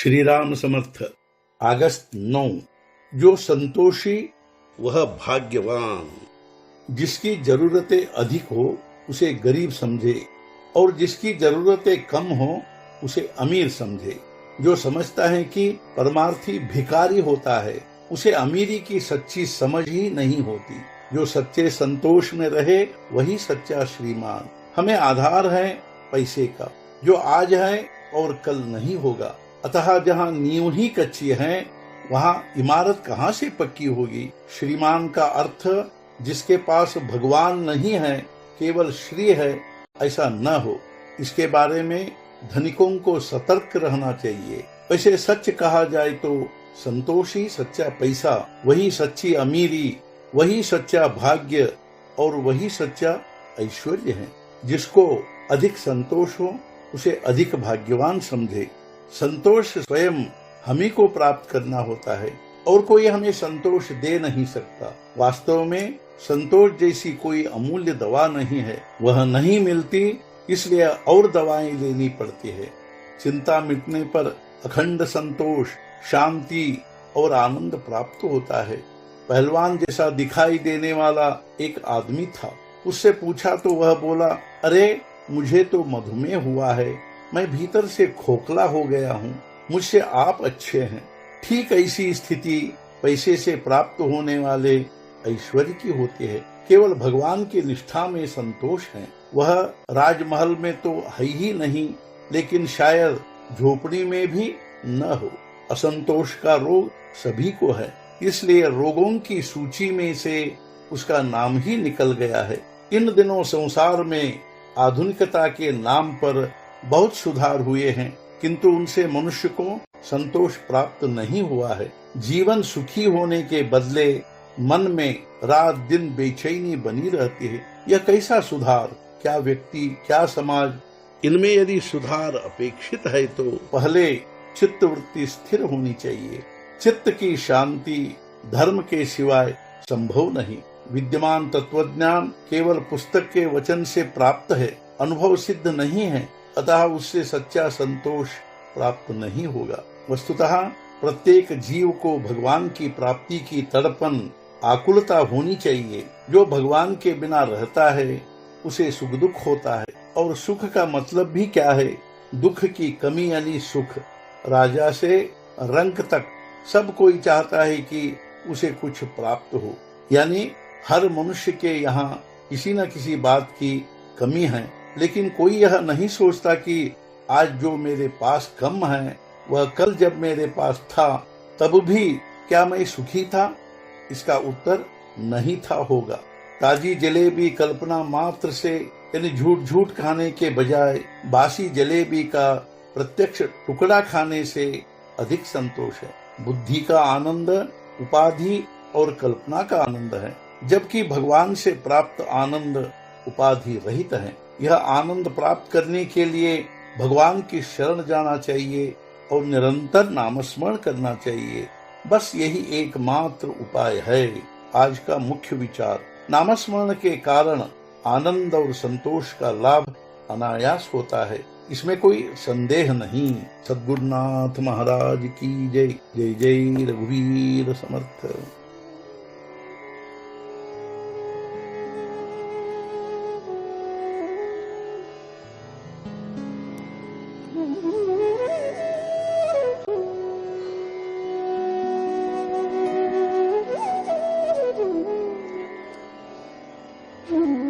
श्री राम समर्थ। अगस्त 9। जो संतोषी वह भाग्यवान। जिसकी जरूरतें अधिक हो उसे गरीब समझे और जिसकी जरूरतें कम हो उसे अमीर समझे। जो समझता है कि परमार्थी भिखारी होता है उसे अमीरी की सच्ची समझ ही नहीं होती। जो सच्चे संतोष में रहे वही सच्चा श्रीमान। हमें आधार है पैसे का जो आज है और कल नहीं होगा। अतः जहाँ नींव ही कच्ची है वहाँ इमारत कहाँ से पक्की होगी। श्रीमान का अर्थ जिसके पास भगवान नहीं है केवल श्री है ऐसा न हो। इसके बारे में धनिकों को सतर्क रहना चाहिए। वैसे सच कहा जाए तो संतोषी सच्चा पैसा, वही सच्ची अमीरी, वही सच्चा भाग्य और वही सच्चा ऐश्वर्य है। जिसको अधिक संतोष हो उसे अधिक भाग्यवान समझे। संतोष स्वयं हमी को प्राप्त करना होता है और कोई हमें संतोष दे नहीं सकता। वास्तव में संतोष जैसी कोई अमूल्य दवा नहीं है, वह नहीं मिलती इसलिए और दवाएं लेनी पड़ती है। चिंता मिटने पर अखंड संतोष, शांति और आनंद प्राप्त होता है। पहलवान जैसा दिखाई देने वाला एक आदमी था। उससे पूछा तो वह बोला, अरे मुझे तो मधुमेह हुआ है, मैं भीतर से खोखला हो गया हूँ, मुझसे आप अच्छे हैं। ठीक ऐसी स्थिति पैसे से प्राप्त होने वाले ऐश्वर्य की होती है। केवल भगवान की निष्ठा में संतोष है। वह राजमहल में तो है ही नहीं, लेकिन शायद झोपड़ी में भी न हो। असंतोष का रोग सभी को है, इसलिए रोगों की सूची में से उसका नाम ही निकल गया है। इन दिनों संसार में आधुनिकता के नाम पर बहुत सुधार हुए हैं, किंतु उनसे मनुष्य को संतोष प्राप्त नहीं हुआ है। जीवन सुखी होने के बदले मन में रात दिन बेचैनी बनी रहती है। यह कैसा सुधार? क्या व्यक्ति, क्या समाज? इनमें यदि सुधार अपेक्षित है तो पहले चित्त वृत्ति स्थिर होनी चाहिए। चित्त की शांति धर्म के सिवाय संभव नहीं। विद्यमान तत्वज्ञान केवल पुस्तक के वचन से प्राप्त है, अनुभव सिद्ध नहीं है, अतः उससे सच्चा संतोष प्राप्त नहीं होगा। वस्तुतः प्रत्येक जीव को भगवान की प्राप्ति की तड़पन, आकुलता होनी चाहिए। जो भगवान के बिना रहता है उसे सुख दुख होता है, और सुख का मतलब भी क्या है? दुख की कमी यानी सुख। राजा से रंक तक सब कोई चाहता है कि उसे कुछ प्राप्त हो, यानी हर मनुष्य के यहाँ किसी न किसी बात की कमी है। लेकिन कोई यह नहीं सोचता कि आज जो मेरे पास कम है वह कल जब मेरे पास था तब भी क्या मैं सुखी था? इसका उत्तर नहीं था होगा। ताजी जलेबी कल्पना मात्र से यानी झूठ झूठ खाने के बजाय बासी जलेबी का प्रत्यक्ष टुकड़ा खाने से अधिक संतोष है। बुद्धि का आनंद उपाधि और कल्पना का आनंद है, जबकि भगवान से प्राप्त आनंद उपाधि रहित है। यह आनंद प्राप्त करने के लिए भगवान की शरण जाना चाहिए और निरंतर नामस्मरण करना चाहिए। बस यही एकमात्र उपाय है। आज का मुख्य विचार, नामस्मरण के कारण आनंद और संतोष का लाभ अनायास होता है, इसमें कोई संदेह नहीं। सद्गुरुनाथ महाराज की जय। जय जय रघुवीर समर्थ। Mm-hmm.